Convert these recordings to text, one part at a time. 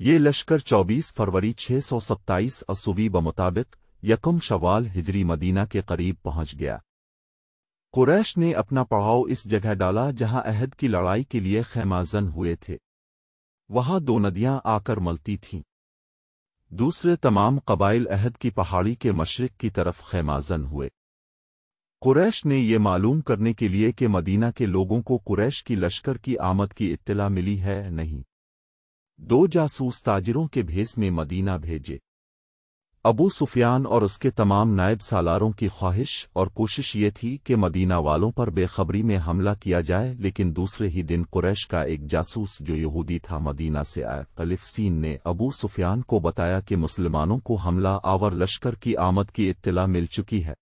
یہ لشکر 24 فروری 627 عیسوی بمطابق یکم شوال ہجری مدینہ کے قریب پہنچ گیا۔ قریش نے اپنا پڑاؤ اس جگہ ڈالا جہاں عہد کی لڑائی کے لیے خیمہ زن ہوئے تھے۔ وہاں دو ندیاں آ کر ملتی تھیں۔ دوسرے تمام قبائل عہد کی پہاڑی کے مشرق کی طرف خیمہ زن ہوئے۔ قریش نے یہ معلوم کرنے کے لیے کہ مدینہ کے لوگوں کو قریش کی لشکر کی آمد کی اطلاع ملی ہے نہیں، دو جاسوس تاجروں کے بھیس میں مدینہ بھیجے۔ ابو سفیان اور اس کے تمام نائب سالاروں کی خواہش اور کوشش یہ تھی کہ مدینہ والوں پر بے خبری میں حملہ کیا جائے، لیکن دوسرے ہی دن قریش کا ایک جاسوس جو یہودی تھا مدینہ سے آیا الف سین نے ابو سفیان کو بتایا کہ مسلمانوں کو حملہ آور لشکر کی آمد کی اطلاع مل چکی ہے۔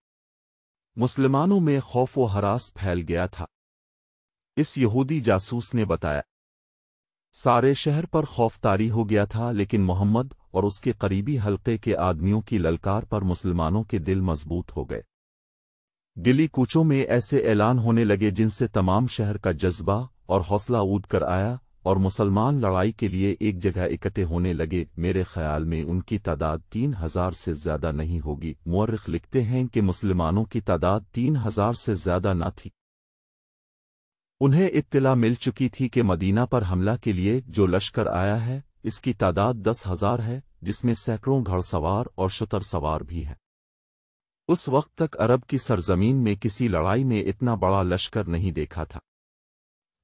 مسلمانوں میں خوف و ہراس پھیل گیا تھا۔ اس یہودی جاسوس نے بتایا سارے شہر پر خوف طاری ہو گیا تھا، لیکن محمد اور اس کے قریبی حلقے کے آدمیوں کی للکار پر مسلمانوں کے دل مضبوط ہو گئے۔ گلی کوچوں میں ایسے اعلان ہونے لگے جن سے تمام شہر کا جذبہ اور حوصلہ اود کر آیا اور مسلمان لڑائی کے لیے ایک جگہ اکٹھے ہونے لگے۔ میرے خیال میں ان کی تعداد 3000 سے زیادہ نہیں ہوگی۔ مورخ لکھتے ہیں کہ مسلمانوں کی تعداد 3000 سے زیادہ نہ تھی۔ انہیں اطلاع مل چکی تھی کہ مدینہ پر حملہ کے لیے جو لشکر آیا ہے اس کی تعداد 10,000 ہے، جس میں سینکڑوں گھڑ سوار اور شتر سوار بھی ہیں۔ اس وقت تک عرب کی سرزمین میں کسی لڑائی میں اتنا بڑا لشکر نہیں دیکھا تھا۔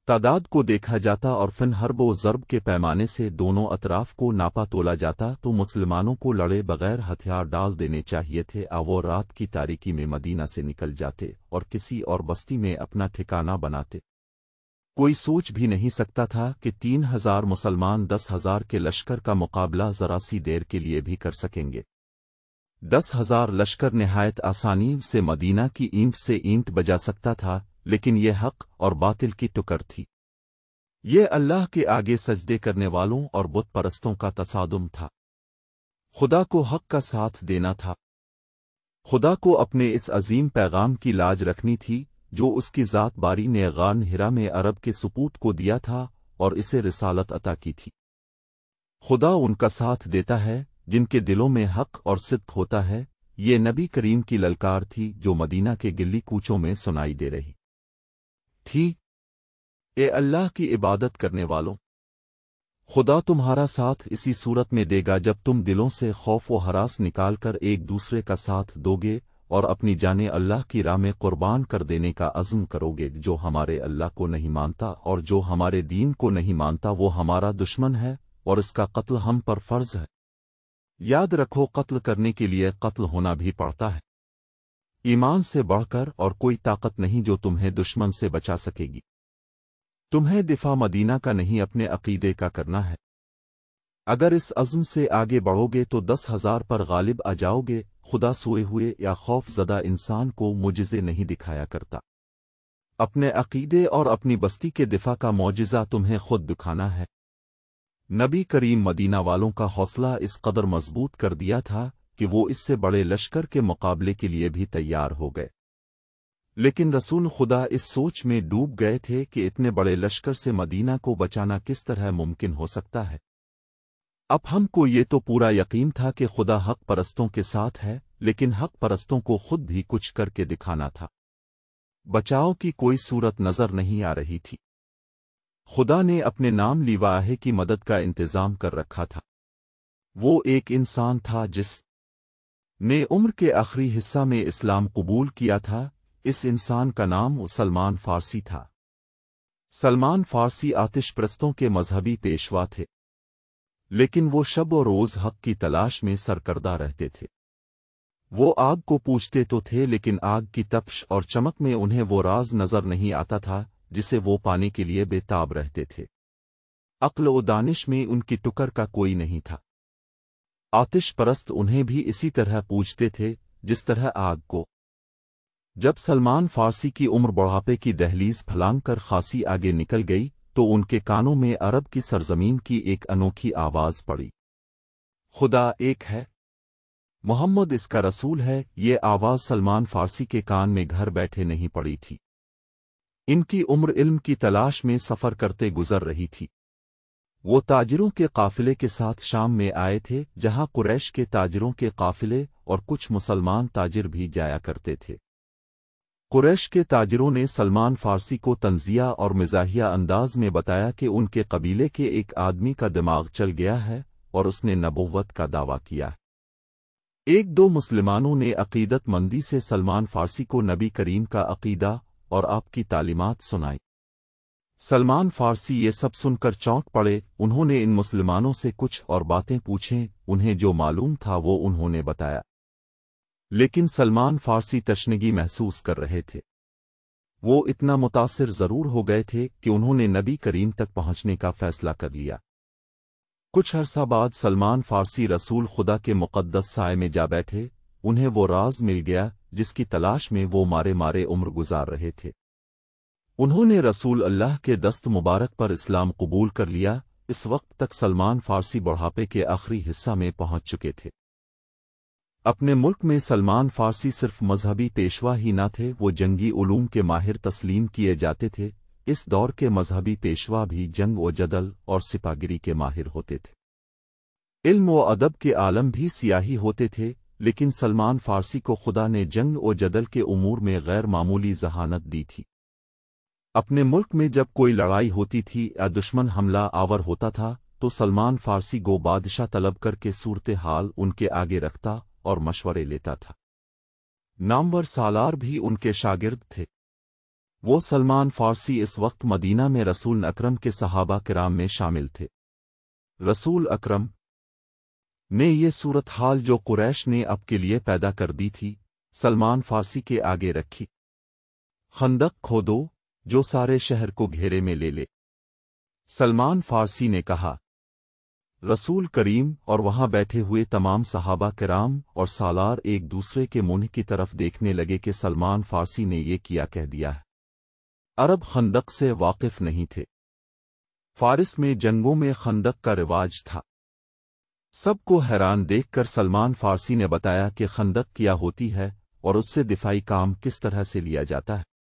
تعداد کو دیکھا جاتا اور فن حرب و ضرب کے پیمانے سے دونوں اطراف کو ناپا تولا جاتا تو مسلمانوں کو لڑے بغیر ہتھیار ڈال دینے چاہیے تھے۔ وہ رات کی تاریکی میں مدینہ سے نکل جاتے اور کسی اور بستی میں اپنا ٹھکانہ بناتے۔ کوئی سوچ بھی نہیں سکتا تھا کہ 3000 مسلمان 10,000 کے لشکر کا مقابلہ ذرا سی دیر کے لیے بھی کر سکیں گے۔ 10,000 لشکر نہایت آسانی سے مدینہ کی اینٹ سے اینٹ بجا سکتا تھا، لیکن یہ حق اور باطل کی ٹکر تھی۔ یہ اللہ کے آگے سجدے کرنے والوں اور بت پرستوں کا تصادم تھا۔ خدا کو حق کا ساتھ دینا تھا۔ خدا کو اپنے اس عظیم پیغام کی لاج رکھنی تھی جو اس کی ذات باری نے غار ہرا میں عرب کے سپوت کو دیا تھا اور اسے رسالت عطا کی تھی۔ خدا ان کا ساتھ دیتا ہے جن کے دلوں میں حق اور صدق ہوتا ہے۔ یہ نبی کریم کی للکار تھی جو مدینہ کے گلی کوچوں میں سنائی دے رہی تھی۔ اے اللہ کی عبادت کرنے والوں، خدا تمہارا ساتھ اسی صورت میں دے گا جب تم دلوں سے خوف و ہراس نکال کر ایک دوسرے کا ساتھ دو گے اور اپنی جانیں اللہ کی راہ میں قربان کر دینے کا عزم کرو گے۔ جو ہمارے اللہ کو نہیں مانتا اور جو ہمارے دین کو نہیں مانتا وہ ہمارا دشمن ہے اور اس کا قتل ہم پر فرض ہے۔ یاد رکھو قتل کرنے کے لیے قتل ہونا بھی پڑتا ہے۔ ایمان سے بڑھ کر اور کوئی طاقت نہیں جو تمہیں دشمن سے بچا سکے گی۔ تمہیں دفاع مدینہ کا نہیں اپنے عقیدے کا کرنا ہے۔ اگر اس عزم سے آگے بڑھو گے تو 10,000 پر غالب آ جاؤ گے۔ خدا سوئے ہوئے یا خوف زدہ انسان کو معجزے نہیں دکھایا کرتا۔ اپنے عقیدے اور اپنی بستی کے دفاع کا معجزہ تمہیں خود دکھانا ہے۔ نبی کریم مدینہ والوں کا حوصلہ اس قدر مضبوط کر دیا تھا کہ وہ اس سے بڑے لشکر کے مقابلے کے لیے بھی تیار ہو گئے، لیکن رسول خدا اس سوچ میں ڈوب گئے تھے کہ اتنے بڑے لشکر سے مدینہ کو بچانا کس طرح ممکن ہو سکتا ہے۔ اب ہم کو یہ تو پورا یقین تھا کہ خدا حق پرستوں کے ساتھ ہے، لیکن حق پرستوں کو خود بھی کچھ کر کے دکھانا تھا۔ بچاؤ کی کوئی صورت نظر نہیں آ رہی تھی۔ خدا نے اپنے نام لیواہے کی مدد کا انتظام کر رکھا تھا۔ وہ ایک انسان تھا جس نے عمر کے آخری حصہ میں اسلام قبول کیا تھا۔ اس انسان کا نام سلمان فارسی تھا۔ سلمان فارسی آتش پرستوں کے مذہبی پیشوا تھے، لیکن وہ شب و روز حق کی تلاش میں سرکردہ رہتے تھے۔ وہ آگ کو پوجتے تو تھے، لیکن آگ کی تپش اور چمک میں انہیں وہ راز نظر نہیں آتا تھا جسے وہ پانے کے لیے بے تاب رہتے تھے۔ عقل و دانش میں ان کی ٹکر کا کوئی نہیں تھا۔ آتش پرست انہیں بھی اسی طرح پوجتے تھے جس طرح آگ کو۔ جب سلمان فارسی کی عمر بڑھاپے کی دہلیز پھلانگ کر خاصی آگے نکل گئی تو ان کے کانوں میں عرب کی سرزمین کی ایک انوکھی آواز پڑی، خدا ایک ہے، محمد اس کا رسول ہے۔ یہ آواز سلمان فارسی کے کان میں گھر بیٹھے نہیں پڑی تھی۔ ان کی عمر علم کی تلاش میں سفر کرتے گزر رہی تھی۔ وہ تاجروں کے قافلے کے ساتھ شام میں آئے تھے جہاں قریش کے تاجروں کے قافلے اور کچھ مسلمان تاجر بھی جایا کرتے تھے۔ قریش کے تاجروں نے سلمان فارسی کو طنزیہ اور مزاحیہ انداز میں بتایا کہ ان کے قبیلے کے ایک آدمی کا دماغ چل گیا ہے اور اس نے نبوت کا دعویٰ کیا ہے۔ ایک دو مسلمانوں نے عقیدت مندی سے سلمان فارسی کو نبی کریم کا عقیدہ اور آپ کی تعلیمات سنائی۔ سلمان فارسی یہ سب سن کر چونک پڑے۔ انہوں نے ان مسلمانوں سے کچھ اور باتیں پوچھیں، انہیں جو معلوم تھا وہ انہوں نے بتایا، لیکن سلمان فارسی تشنگی محسوس کر رہے تھے۔ وہ اتنا متاثر ضرور ہو گئے تھے کہ انہوں نے نبی کریم تک پہنچنے کا فیصلہ کر لیا۔ کچھ عرصہ بعد سلمان فارسی رسول خدا کے مقدس سائے میں جا بیٹھے۔ انہیں وہ راز مل گیا جس کی تلاش میں وہ مارے مارے عمر گزار رہے تھے۔ انہوں نے رسول اللہ کے دست مبارک پر اسلام قبول کر لیا۔ اس وقت تک سلمان فارسی بڑھاپے کے آخری حصہ میں پہنچ چکے تھے۔ اپنے ملک میں سلمان فارسی صرف مذہبی پیشوا ہی نہ تھے، وہ جنگی علوم کے ماہر تسلیم کیے جاتے تھے۔ اس دور کے مذہبی پیشوا بھی جنگ و جدل اور سپاگری کے ماہر ہوتے تھے۔ علم و ادب کے عالم بھی سیاہی ہوتے تھے، لیکن سلمان فارسی کو خدا نے جنگ و جدل کے امور میں غیر معمولی ذہانت دی تھی۔ اپنے ملک میں جب کوئی لڑائی ہوتی تھی یا دشمن حملہ آور ہوتا تھا تو سلمان فارسی گو بادشاہ طلب کر کے صورتحال ان کے آگے رکھتا اور مشورے لیتا تھا۔ نامور سالار بھی ان کے شاگرد تھے۔ وہ سلمان فارسی اس وقت مدینہ میں رسول اکرم کے صحابہ کرام میں شامل تھے۔ رسول اکرم نے یہ صورتحال جو قریش نے اب کے لیے پیدا کر دی تھی سلمان فارسی کے آگے رکھی۔ خندق کھودو جو سارے شہر کو گھیرے میں لے لے، سلمان فارسی نے کہا۔ رسول کریم اور وہاں بیٹھے ہوئے تمام صحابہ کرام اور سالار ایک دوسرے کے منہ کی طرف دیکھنے لگے کہ سلمان فارسی نے یہ کیا کہہ دیا ہے۔ عرب خندق سے واقف نہیں تھے۔ فارس میں جنگوں میں خندق کا رواج تھا۔ سب کو حیران دیکھ کر سلمان فارسی نے بتایا کہ خندق کیا ہوتی ہے اور اس سے دفاعی کام کس طرح سے لیا جاتا ہے۔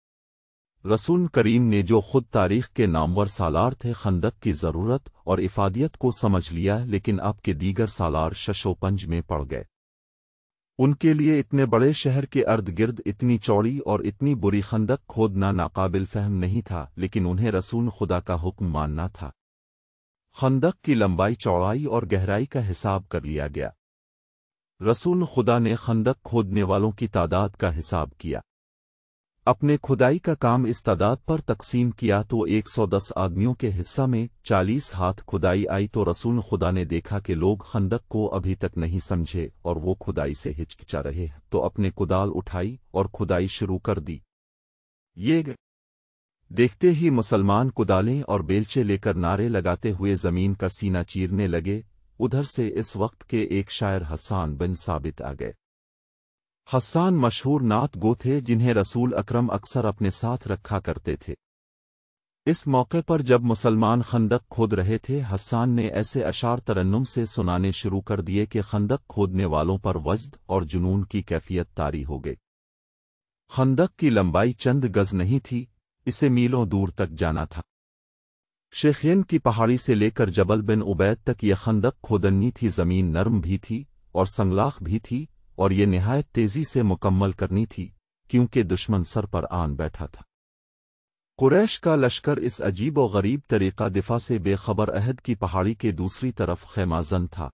رسول کریم نے جو خود تاریخ کے نامور سالار تھے خندق کی ضرورت اور افادیت کو سمجھ لیا، لیکن اب کے دیگر سالار شش و پنج میں پڑ گئے۔ ان کے لیے اتنے بڑے شہر کے ارد گرد اتنی چوڑی اور اتنی بری خندق کھودنا ناقابل فہم نہیں تھا، لیکن انہیں رسول خدا کا حکم ماننا تھا۔ خندق کی لمبائی، چوڑائی اور گہرائی کا حساب کر لیا گیا۔ رسول خدا نے خندق کھودنے والوں کی تعداد کا حساب کیا۔ اپنے کھدائی کا کام اس تعداد پر تقسیم کیا تو 110 آدمیوں کے حصہ میں 40 ہاتھ کھدائی آئی تو رسول خدا نے دیکھا کہ لوگ خندق کو ابھی تک نہیں سمجھے اور وہ کھدائی سے ہچکچا رہے ہیں تو اپنے کدال اٹھائی اور کھدائی شروع کر دی۔ یہ دیکھتے ہی مسلمان کدالیں اور بیلچے لے کر نعرے لگاتے ہوئے زمین کا سینہ چیرنے لگے۔ ادھر سے اس وقت کے ایک شاعر حسان بن ثابت آ گئے۔ حسان مشہور نعت گو تھے جنہیں رسول اکرم اکثر اپنے ساتھ رکھا کرتے تھے۔ اس موقع پر جب مسلمان خندق کھود رہے تھے حسان نے ایسے اشعار ترنم سے سنانے شروع کر دیے کہ خندق کھودنے والوں پر وجد اور جنون کی کیفیت طاری ہو گئی۔ خندق کی لمبائی چند گز نہیں تھی، اسے میلوں دور تک جانا تھا۔ شیخین کی پہاڑی سے لے کر جبل بن عبید تک یہ خندق کھودنی تھی۔ زمین نرم بھی تھی اور سنگلاخ بھی تھی اور یہ نہایت تیزی سے مکمل کرنی تھی کیونکہ دشمن سر پر آن بیٹھا تھا۔ قریش کا لشکر اس عجیب و غریب طریقہ دفاع سے بے خبر عہد کی پہاڑی کے دوسری طرف خیمہ زن تھا۔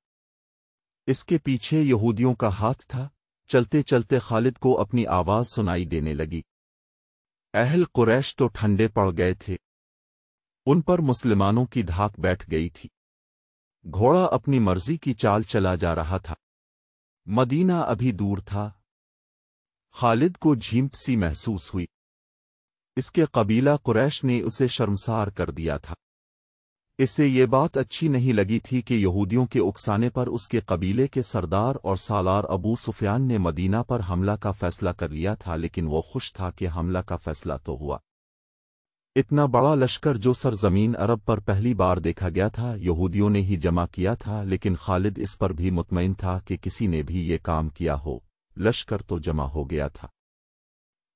اس کے پیچھے یہودیوں کا ہاتھ تھا۔ چلتے چلتے خالد کو اپنی آواز سنائی دینے لگی۔ اہل قریش تو ٹھنڈے پڑ گئے تھے، ان پر مسلمانوں کی دھاک بیٹھ گئی تھی۔ گھوڑا اپنی مرضی کی چال چلا جا رہا تھا۔ مدینہ ابھی دور تھا۔ خالد کو جھیمپ سی محسوس ہوئی۔ اس کے قبیلہ قریش نے اسے شرمسار کر دیا تھا۔ اسے یہ بات اچھی نہیں لگی تھی کہ یہودیوں کے اکسانے پر اس کے قبیلے کے سردار اور سالار ابو سفیان نے مدینہ پر حملہ کا فیصلہ کر لیا تھا، لیکن وہ خوش تھا کہ حملہ کا فیصلہ تو ہوا۔ اتنا بڑا لشکر جو سرزمین عرب پر پہلی بار دیکھا گیا تھا یہودیوں نے ہی جمع کیا تھا، لیکن خالد اس پر بھی مطمئن تھا کہ کسی نے بھی یہ کام کیا ہو۔ لشکر تو جمع ہو گیا تھا۔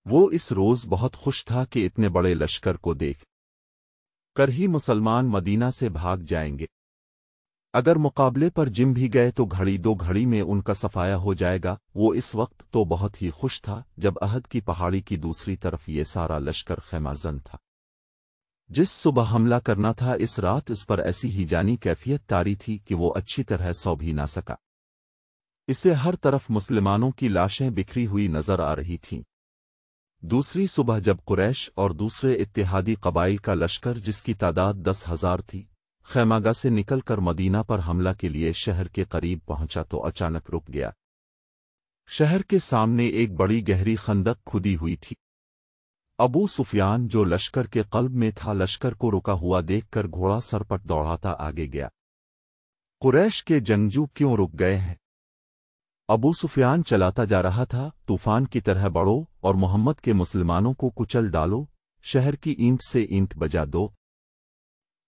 وہ اس روز بہت خوش تھا کہ اتنے بڑے لشکر کو دیکھ کر ہی مسلمان مدینہ سے بھاگ جائیں گے۔ اگر مقابلے پر جم بھی گئے تو گھڑی دو گھڑی میں ان کا صفایا ہو جائے گا۔ وہ اس وقت تو بہت ہی خوش تھا جب احد کی پہاڑی کی دوسری طرف یہ سارا لشکر خیمہ زن تھا۔ جس صبح حملہ کرنا تھا اس رات اس پر ایسی ہی جانی کیفیت طاری تھی کہ وہ اچھی طرح سو بھی نہ سکا۔ اسے ہر طرف مسلمانوں کی لاشیں بکھری ہوئی نظر آ رہی تھیں۔ دوسری صبح جب قریش اور دوسرے اتحادی قبائل کا لشکر جس کی تعداد 10,000 تھی خیمہ گاہ سے نکل کر مدینہ پر حملہ کے لیے شہر کے قریب پہنچا تو اچانک رک گیا۔ شہر کے سامنے ایک بڑی گہری خندق کھدی ہوئی تھی۔ ابو سفیان جو لشکر کے قلب میں تھا لشکر کو رکا ہوا دیکھ کر گھوڑا سرپٹ دوڑاتا آگے گیا۔ قریش کے جنگجو کیوں رک گئے ہیں؟ ابو سفیان چلاتا جا رہا تھا، طوفان کی طرح بڑھو اور محمد کے مسلمانوں کو کچل ڈالو، شہر کی اینٹ سے اینٹ بجا دو۔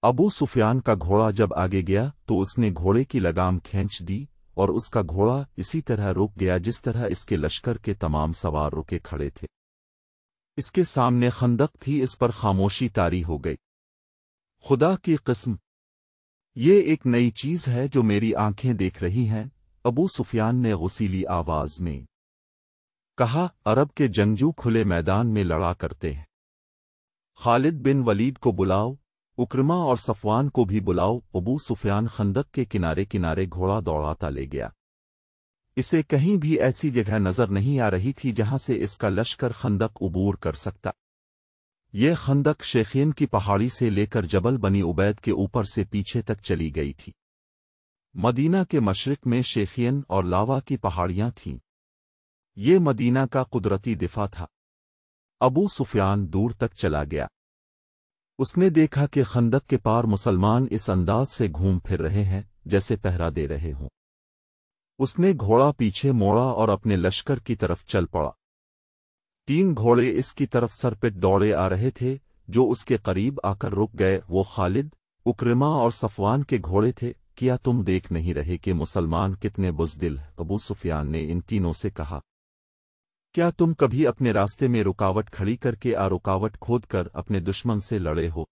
ابو سفیان کا گھوڑا جب آگے گیا تو اس نے گھوڑے کی لگام کھینچ دی اور اس کا گھوڑا اسی طرح رک گیا جس طرح اس کے لشکر کے تمام سوار رکے کھڑے تھے۔ اس کے سامنے خندق تھی، اس پر خاموشی طاری ہو گئی۔ خدا کی قسم، یہ ایک نئی چیز ہے جو میری آنکھیں دیکھ رہی ہیں، ابو سفیان نے غصیلی آواز میں کہا۔ عرب کے جنگجو کھلے میدان میں لڑا کرتے ہیں۔ خالد بن ولید کو بلاؤ، اکرما اور صفوان کو بھی بلاؤ۔ ابو سفیان خندق کے کنارے کنارے گھوڑا دوڑاتا لے گیا۔ اسے کہیں بھی ایسی جگہ نظر نہیں آ رہی تھی جہاں سے اس کا لشکر خندق عبور کر سکتا۔ یہ خندق شیخین کی پہاڑی سے لے کر جبل بنی عبید کے اوپر سے پیچھے تک چلی گئی تھی۔ مدینہ کے مشرق میں شیخین اور لاوا کی پہاڑیاں تھیں۔ یہ مدینہ کا قدرتی دفاع تھا۔ ابو سفیان دور تک چلا گیا۔ اس نے دیکھا کہ خندق کے پار مسلمان اس انداز سے گھوم پھر رہے ہیں جیسے پہرا دے رہے ہوں۔ اس نے گھوڑا پیچھے موڑا اور اپنے لشکر کی طرف چل پڑا۔ 3 گھوڑے اس کی طرف سرپٹ دوڑے آ رہے تھے جو اس کے قریب آ کر رک گئے۔ وہ خالد، اکرما اور صفوان کے گھوڑے تھے۔ کیا تم دیکھ نہیں رہے کہ مسلمان کتنے بزدل ہیں؟ ابو سفیان نے ان تینوں سے کہا۔ کیا تم کبھی اپنے راستے میں رکاوٹ کھڑی کر کے رکاوٹ کھود کر اپنے دشمن سے لڑے ہو؟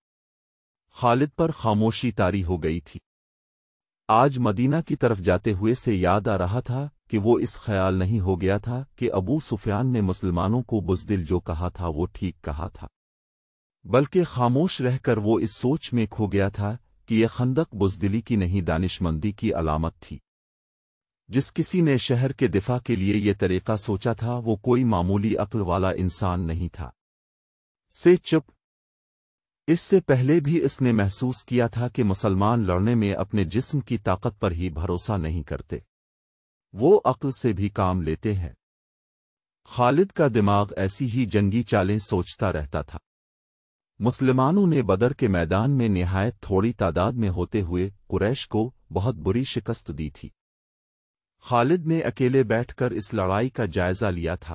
خالد پر خاموشی طاری ہو گئی تھی۔ آج مدینہ کی طرف جاتے ہوئے سے یاد آ رہا تھا کہ وہ اس خیال نہیں ہو گیا تھا کہ ابو سفیان نے مسلمانوں کو بزدل جو کہا تھا وہ ٹھیک کہا تھا، بلکہ خاموش رہ کر وہ اس سوچ میں کھو گیا تھا کہ یہ خندق بزدلی کی نہیں دانشمندی کی علامت تھی۔ جس کسی نے شہر کے دفاع کے لیے یہ طریقہ سوچا تھا وہ کوئی معمولی عقل والا انسان نہیں تھا۔ سے چپ۔ اس سے پہلے بھی اس نے محسوس کیا تھا کہ مسلمان لڑنے میں اپنے جسم کی طاقت پر ہی بھروسہ نہیں کرتے، وہ عقل سے بھی کام لیتے ہیں۔ خالد کا دماغ ایسی ہی جنگی چالیں سوچتا رہتا تھا۔ مسلمانوں نے بدر کے میدان میں نہایت تھوڑی تعداد میں ہوتے ہوئے قریش کو بہت بری شکست دی تھی۔ خالد نے اکیلے بیٹھ کر اس لڑائی کا جائزہ لیا تھا۔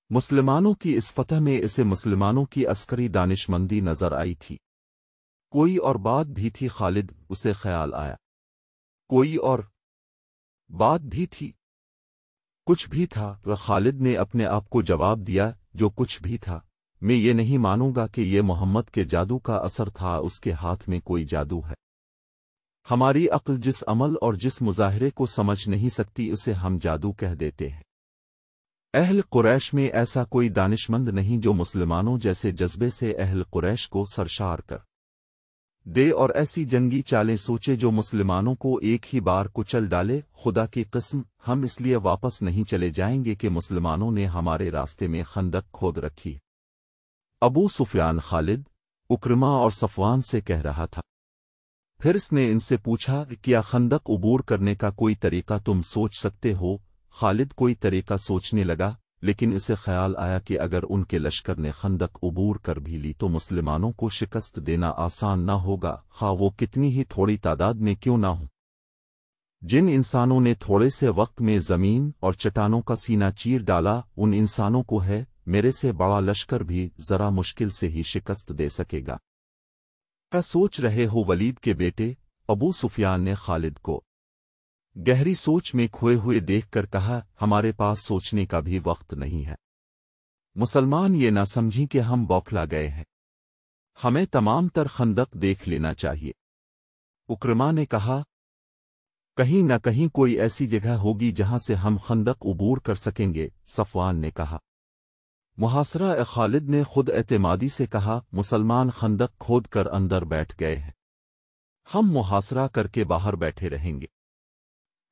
مسلمانوں کی اس فتح میں اسے مسلمانوں کی عسکری دانشمندی نظر آئی تھی۔ کوئی اور بات بھی تھی، خالد اسے خیال آیا۔ کوئی اور بات بھی تھی، کچھ بھی تھا۔ خالد نے اپنے آپ کو جواب دیا، جو کچھ بھی تھا، میں یہ نہیں مانوں گا کہ یہ محمد کے جادو کا اثر تھا، اس کے ہاتھ میں کوئی جادو ہے۔ ہماری عقل جس عمل اور جس مظاہرے کو سمجھ نہیں سکتی اسے ہم جادو کہہ دیتے ہیں۔ اہل قریش میں ایسا کوئی دانشمند نہیں جو مسلمانوں جیسے جذبے سے اہل قریش کو سرشار کر دے اور ایسی جنگی چالیں سوچے جو مسلمانوں کو ایک ہی بار کچل ڈالے۔ خدا کی قسم، ہم اس لیے واپس نہیں چلے جائیں گے کہ مسلمانوں نے ہمارے راستے میں خندق کھود رکھی۔ ابو سفیان خالد، اکرما اور صفوان سے کہہ رہا تھا۔ پھر اس نے ان سے پوچھا، کیا خندق عبور کرنے کا کوئی طریقہ تم سوچ سکتے ہو؟ خالد کوئی طریقہ سوچنے لگا، لیکن اسے خیال آیا کہ اگر ان کے لشکر نے خندق عبور کر بھی لی تو مسلمانوں کو شکست دینا آسان نہ ہوگا، خواہ وہ کتنی ہی تھوڑی تعداد میں کیوں نہ ہوں۔ جن انسانوں نے تھوڑے سے وقت میں زمین اور چٹانوں کا سینہ چیر ڈالا، ان انسانوں کو ہے میرے سے بڑا لشکر بھی ذرا مشکل سے ہی شکست دے سکے گا۔ کیا سوچ رہے ہو ولید کے بیٹے؟ ابو سفیان نے خالد کو گہری سوچ میں کھوئے ہوئے دیکھ کر کہا، ہمارے پاس سوچنے کا بھی وقت نہیں ہے۔ مسلمان یہ نہ سمجھیں کہ ہم بوکھلا گئے ہیں، ہمیں تمام تر خندق دیکھ لینا چاہیے۔ اکرما نے کہا، کہیں نہ کہیں کوئی ایسی جگہ ہوگی جہاں سے ہم خندق عبور کر سکیں گے، صفوان نے کہا۔ محاصرہ خالد نے خود اعتمادی سے کہا، مسلمان خندق کھود کر اندر بیٹھ گئے ہیں، ہم محاصرہ کر کے باہر بیٹھے رہیں گے۔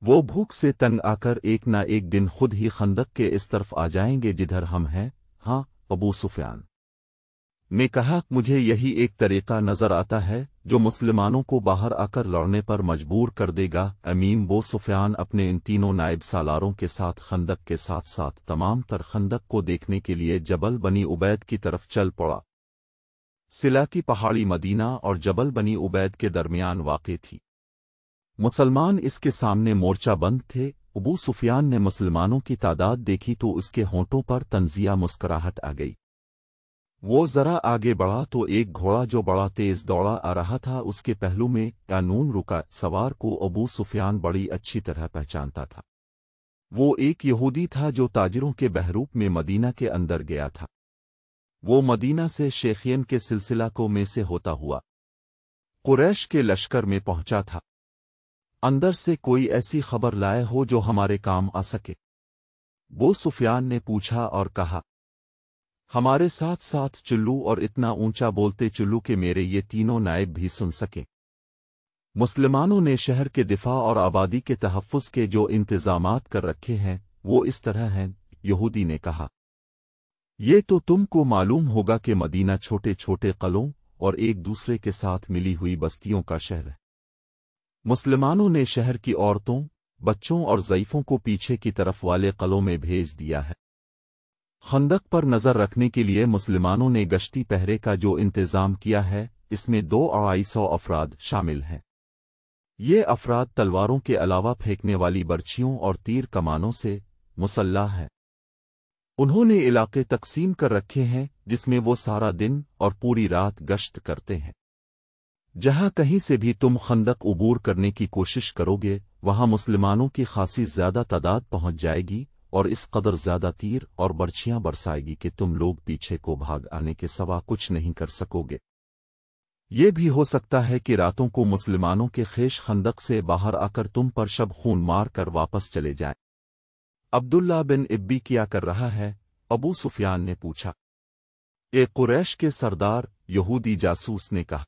وہ بھوک سے تنگ آ کر ایک نہ ایک دن خود ہی خندق کے اس طرف آ جائیں گے جدھر ہم ہیں۔ ہاں، ابو سفیان نے کہا، مجھے یہی ایک طریقہ نظر آتا ہے جو مسلمانوں کو باہر آ کر لڑنے پر مجبور کر دے گا۔ امیم ابو سفیان اپنے ان تینوں نائب سالاروں کے ساتھ خندق کے ساتھ ساتھ تمام تر خندق کو دیکھنے کے لیے جبل بنی عبید کی طرف چل پڑا۔ سلا کی پہاڑی مدینہ اور جبل بنی عبید کے درمیان واقع تھی۔ مسلمان اس کے سامنے مورچہ بند تھے۔ ابو سفیان نے مسلمانوں کی تعداد دیکھی تو اس کے ہونٹوں پر طنزیہ مسکراہٹ آ گئی۔ وہ ذرا آگے بڑھا تو ایک گھوڑا جو بڑا تیز دوڑا آ رہا تھا اس کے پہلو میں قانون رکا۔ سوار کو ابو سفیان بڑی اچھی طرح پہچانتا تھا۔ وہ ایک یہودی تھا جو تاجروں کے بحروپ میں مدینہ کے اندر گیا تھا۔ وہ مدینہ سے شیخین کے سلسلہ کو میں سے ہوتا ہوا قریش کے لشکر میں پہنچا تھا۔ اندر سے کوئی ایسی خبر لائے ہو جو ہمارے کام آ سکے؟ ابو سفیان نے پوچھا اور کہا، ہمارے ساتھ ساتھ چلو اور اتنا اونچا بولتے چلو کہ میرے یہ تینوں نائب بھی سن سکیں۔ مسلمانوں نے شہر کے دفاع اور آبادی کے تحفظ کے جو انتظامات کر رکھے ہیں وہ اس طرح ہیں۔ یہودی نے کہا، یہ تو تم کو معلوم ہوگا کہ مدینہ چھوٹے چھوٹے قلعوں اور ایک دوسرے کے ساتھ ملی ہوئی بستیوں کا شہر ہے۔ مسلمانوں نے شہر کی عورتوں، بچوں اور ضعیفوں کو پیچھے کی طرف والے قلعوں میں بھیج دیا ہے۔ خندق پر نظر رکھنے کے لیے مسلمانوں نے گشتی پہرے کا جو انتظام کیا ہے اس میں 200 افراد شامل ہیں۔ یہ افراد تلواروں کے علاوہ پھینکنے والی برچھیوں اور تیر کمانوں سے مسلح ہیں۔ انہوں نے علاقے تقسیم کر رکھے ہیں جس میں وہ سارا دن اور پوری رات گشت کرتے ہیں۔ جہاں کہیں سے بھی تم خندق عبور کرنے کی کوشش کرو گے وہاں مسلمانوں کی خاصی زیادہ تعداد پہنچ جائے گی اور اس قدر زیادہ تیر اور برچھیاں برسائے گی کہ تم لوگ پیچھے کو بھاگ آنے کے سوا کچھ نہیں کر سکو گے۔ یہ بھی ہو سکتا ہے کہ راتوں کو مسلمانوں کے خیش خندق سے باہر آ کر تم پر شب خون مار کر واپس چلے جائیں۔ عبداللہ بن ابی کیا کر رہا ہے؟ ابو سفیان نے پوچھا۔ اے قریش کے سردار، یہودی جاسوس نے کہا،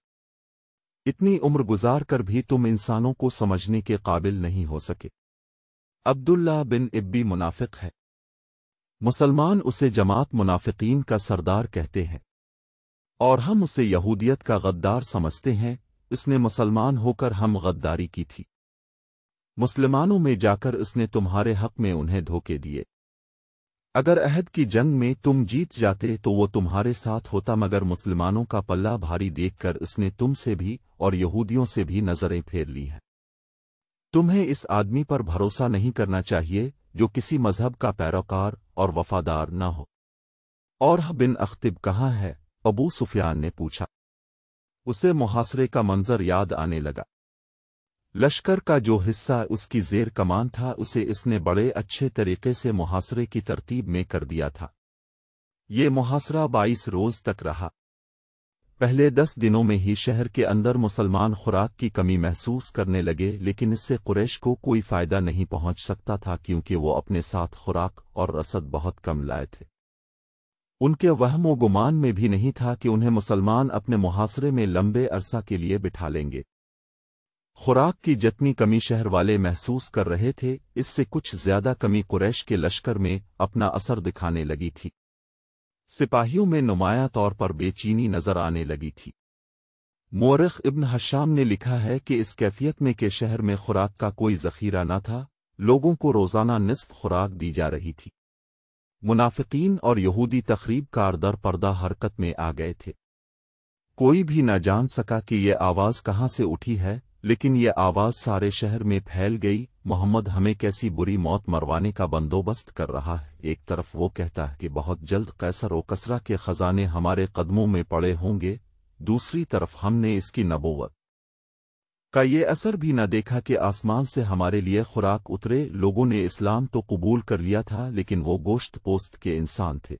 اتنی عمر گزار کر بھی تم انسانوں کو سمجھنے کے قابل نہیں ہو سکے۔ عبداللہ بن ابی منافق ہے۔ مسلمان اسے جماعت منافقین کا سردار کہتے ہیں اور ہم اسے یہودیت کا غدار سمجھتے ہیں۔ اس نے مسلمان ہو کر ہم غداری کی تھی۔ مسلمانوں میں جا کر اس نے تمہارے حق میں انہیں دھوکے دیے۔ اگر عہد کی جنگ میں تم جیت جاتے تو وہ تمہارے ساتھ ہوتا، مگر مسلمانوں کا پلہ بھاری دیکھ کر اس نے تم سے بھی اور یہودیوں سے بھی نظریں پھیر لی ہیں۔ تمہیں اس آدمی پر بھروسہ نہیں کرنا چاہیے جو کسی مذہب کا پیروکار اور وفادار نہ ہو۔ اور بن اختب کہاں ہے؟ ابو سفیان نے پوچھا۔ اسے محاصرے کا منظر یاد آنے لگا۔ لشکر کا جو حصہ اس کی زیر کمان تھا اسے اس نے بڑے اچھے طریقے سے محاصرے کی ترتیب میں کر دیا تھا۔ یہ محاصرہ 22 روز تک رہا۔ پہلے 10 دنوں میں ہی شہر کے اندر مسلمان خوراک کی کمی محسوس کرنے لگے، لیکن اس سے قریش کو کوئی فائدہ نہیں پہنچ سکتا تھا کیونکہ وہ اپنے ساتھ خوراک اور رسد بہت کم لائے تھے۔ ان کے وہم و گمان میں بھی نہیں تھا کہ انہیں مسلمان اپنے محاصرے میں لمبے عرصہ کے لیے بٹھا لیں گے۔ خوراک کی جتنی کمی شہر والے محسوس کر رہے تھے اس سے کچھ زیادہ کمی قریش کے لشکر میں اپنا اثر دکھانے لگی تھی۔ سپاہیوں میں نمایاں طور پر بے چینی نظر آنے لگی تھی۔ مورخ ابن حشام نے لکھا ہے کہ اس کیفیت میں کہ شہر میں خوراک کا کوئی ذخیرہ نہ تھا، لوگوں کو روزانہ نصف خوراک دی جا رہی تھی۔ منافقین اور یہودی تخریب کار در پردہ حرکت میں آ گئے تھے۔ کوئی بھی نہ جان سکا کہ یہ آواز کہاں سے اٹھی ہے، لیکن یہ آواز سارے شہر میں پھیل گئی، محمد ہمیں کیسی بری موت مروانے کا بندوبست کر رہا ہے۔ ایک طرف وہ کہتا ہے کہ بہت جلد قیصر و کسریٰ کے خزانے ہمارے قدموں میں پڑے ہوں گے، دوسری طرف ہم نے اس کی نبوت کا یہ اثر بھی نہ دیکھا کہ آسمان سے ہمارے لیے خوراک اترے۔ لوگوں نے اسلام تو قبول کر لیا تھا لیکن وہ گوشت پوست کے انسان تھے،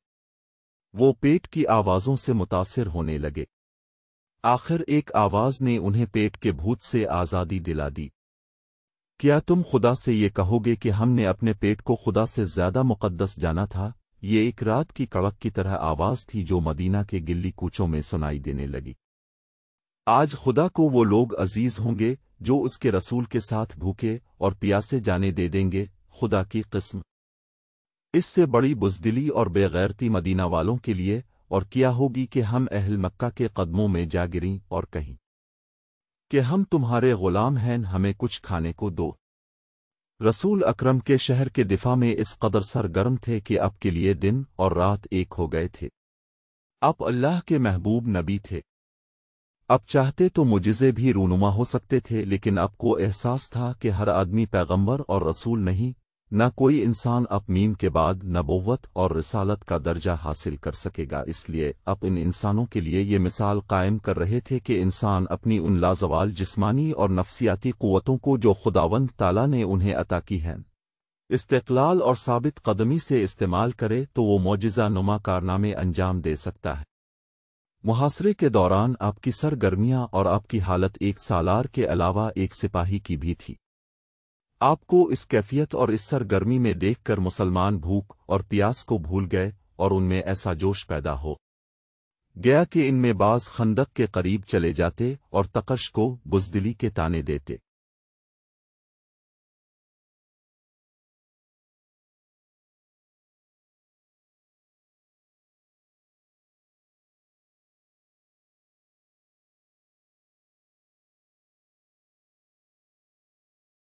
وہ پیٹ کی آوازوں سے متاثر ہونے لگے۔ آخر ایک آواز نے انہیں پیٹ کے بھوت سے آزادی دلا دی۔ کیا تم خدا سے یہ کہو گے کہ ہم نے اپنے پیٹ کو خدا سے زیادہ مقدس جانا تھا؟ یہ ایک رات کی کڑک کی طرح آواز تھی جو مدینہ کے گلی کوچوں میں سنائی دینے لگی۔ آج خدا کو وہ لوگ عزیز ہوں گے جو اس کے رسول کے ساتھ بھوکے اور پیاسے جانے دے دیں گے۔ خدا کی قسم، اس سے بڑی بزدلی اور بے غیرتی مدینہ والوں کے لیے اور کیا ہوگی کہ ہم اہل مکہ کے قدموں میں جا گریں اور کہیں کہ ہم تمہارے غلام ہیں، ہمیں کچھ کھانے کو دو۔ رسول اکرم کے شہر کے دفاع میں اس قدر سرگرم تھے کہ اب کے لیے دن اور رات ایک ہو گئے تھے۔ اب اللہ کے محبوب نبی تھے، اب چاہتے تو معجزے بھی رونما ہو سکتے تھے، لیکن اب کو احساس تھا کہ ہر آدمی پیغمبر اور رسول نہیں، نہ کوئی انسان اپنین کے بعد نبوت اور رسالت کا درجہ حاصل کر سکے گا۔ اس لیے اب ان انسانوں کے لیے یہ مثال قائم کر رہے تھے کہ انسان اپنی ان لازوال جسمانی اور نفسیاتی قوتوں کو جو خداوند تعالیٰ نے انہیں عطا کی ہیں، استقلال اور ثابت قدمی سے استعمال کرے تو وہ معجزہ نما کارنامے انجام دے سکتا ہے۔ محاصرے کے دوران آپ کی سرگرمیاں اور آپ کی حالت ایک سالار کے علاوہ ایک سپاہی کی بھی تھی۔ آپ کو اس کیفیت اور اس سرگرمی میں دیکھ کر مسلمان بھوک اور پیاس کو بھول گئے اور ان میں ایسا جوش پیدا ہو گیا کہ ان میں بعض خندق کے قریب چلے جاتے اور تقش کو بزدلی کے تانے دیتے۔